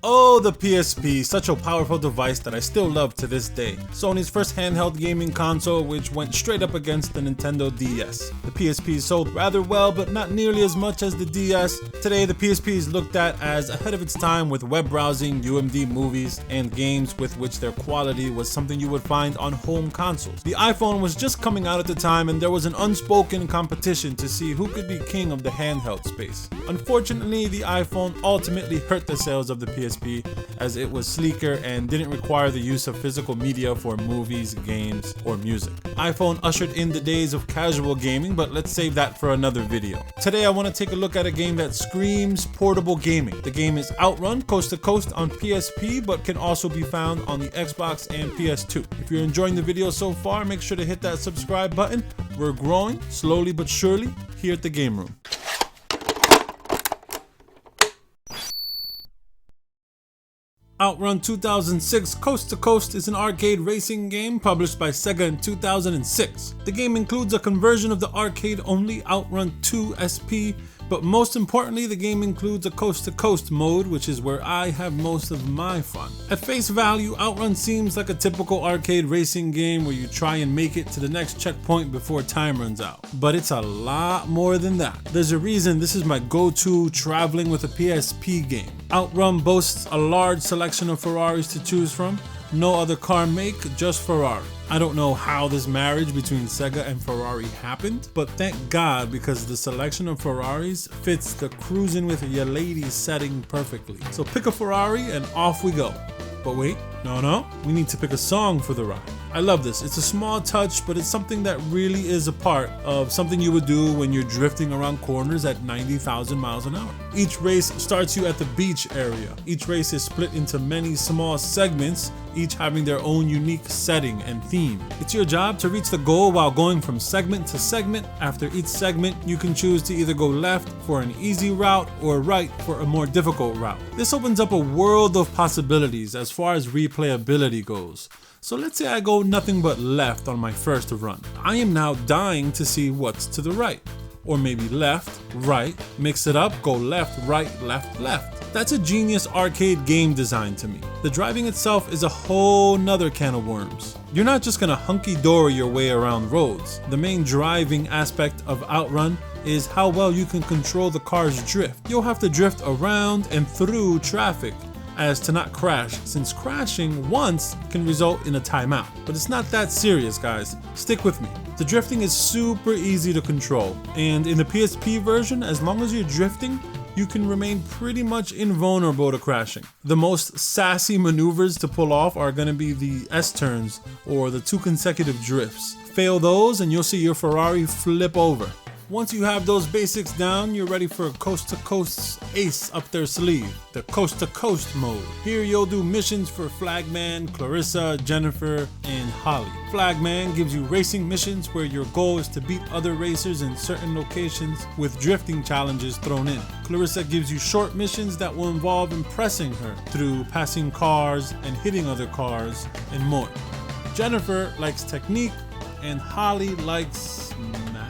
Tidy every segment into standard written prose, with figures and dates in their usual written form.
Oh, the PSP, such a powerful device that I still love to this day. Sony's first handheld gaming console, which went straight up against the Nintendo DS. The PSP sold rather well, but not nearly as much as the DS. Today, the PSP is looked at as ahead of its time with web browsing, UMD movies, and games with which their quality was something you would find on home consoles. The iPhone was just coming out at the time, and there was an unspoken competition to see who could be king of the handheld space. Unfortunately, the iPhone ultimately hurt the sales of the PSP as it was sleeker and didn't require the use of physical media for movies, games, or music. iPhone ushered in the days of casual gaming, but let's save that for another video. Today I want to take a look at a game that screams portable gaming. The game is OutRun, coast to coast on PSP, but can also be found on the Xbox and PS2. If you're enjoying the video so far, make sure to hit that subscribe button. We're growing, slowly but surely, here at the Game Room. OutRun 2006 Coast to Coast is an arcade racing game published by Sega in 2006. The game includes a conversion of the arcade-only OutRun 2 SP, but most importantly, the game includes a coast-to-coast mode, which is where I have most of my fun. At face value, OutRun seems like a typical arcade racing game where you try and make it to the next checkpoint before time runs out. But it's a lot more than that. There's a reason this is my go-to traveling with a PSP game. OutRun boasts a large selection of Ferraris to choose from. No other car make, just Ferrari. I don't know how this marriage between Sega and Ferrari happened, but thank God, because the selection of Ferraris fits the cruising with your ladies setting perfectly. So pick a Ferrari and off we go. But wait, no, we need to pick a song for the ride. I love this. It's a small touch, but it's something that really is a part of something you would do when you're drifting around corners at 90,000 miles an hour. Each race starts you at the beach area. Each race is split into many small segments, each having their own unique setting and theme. It's your job to reach the goal while going from segment to segment. After each segment, you can choose to either go left for an easy route or right for a more difficult route. This opens up a world of possibilities as far as replayability goes. So let's say I go nothing but left on my first run. I am now dying to see what's to the right. Or maybe left, right, mix it up, go left, right, left, left. That's a genius arcade game design to me. The driving itself is a whole nother can of worms. You're not just gonna hunky-dory your way around roads. The main driving aspect of OutRun is how well you can control the car's drift. You'll have to drift around and through traffic as to not crash, since crashing once can result in a timeout. But it's not that serious, guys. Stick with me. The drifting is super easy to control, and in the PSP version, as long as you're drifting, you can remain pretty much invulnerable to crashing. The most sassy maneuvers to pull off are going to be the S-turns or the 2 consecutive drifts. Fail those and you'll see your Ferrari flip over. Once you have those basics down, you're ready for a coast-to-coast ace up their sleeve, the coast-to-coast mode. Here you'll do missions for Flagman, Clarissa, Jennifer, and Holly. Flagman gives you racing missions where your goal is to beat other racers in certain locations with drifting challenges thrown in. Clarissa gives you short missions that will involve impressing her through passing cars and hitting other cars and more. Jennifer likes technique and Holly likes math.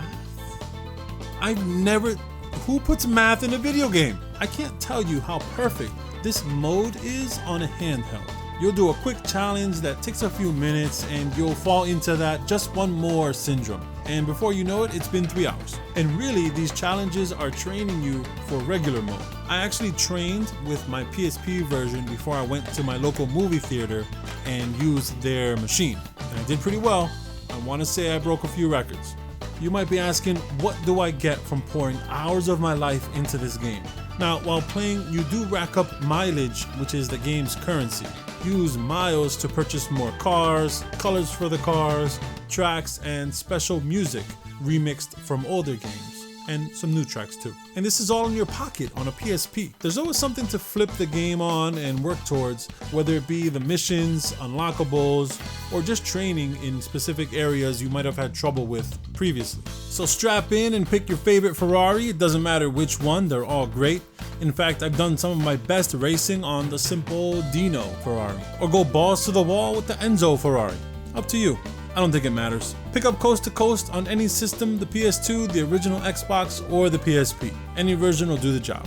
Who puts math in a video game? I can't tell you how perfect this mode is on a handheld. You'll do a quick challenge that takes a few minutes and you'll fall into that just one more syndrome. And before you know it, it's been 3 hours. And really, these challenges are training you for regular mode. I actually trained with my PSP version before I went to my local movie theater and used their machine. And I did pretty well. I want to say I broke a few records. You might be asking, what do I get from pouring hours of my life into this game? Now, while playing, you do rack up mileage, which is the game's currency. Use miles to purchase more cars, colors for the cars, tracks, and special music remixed from older games. And some new tracks too. And this is all in your pocket on a PSP. There's always something to flip the game on and work towards, whether it be the missions, unlockables, or just training in specific areas you might have had trouble with previously. So strap in and pick your favorite Ferrari. It doesn't matter which one, they're all great. In fact, I've done some of my best racing on the simple Dino Ferrari. Or go balls to the wall with the Enzo Ferrari. Up to you. I don't think it matters. Pick up Coast to Coast on any system, the PS2, the original Xbox, or the PSP. Any version will do the job.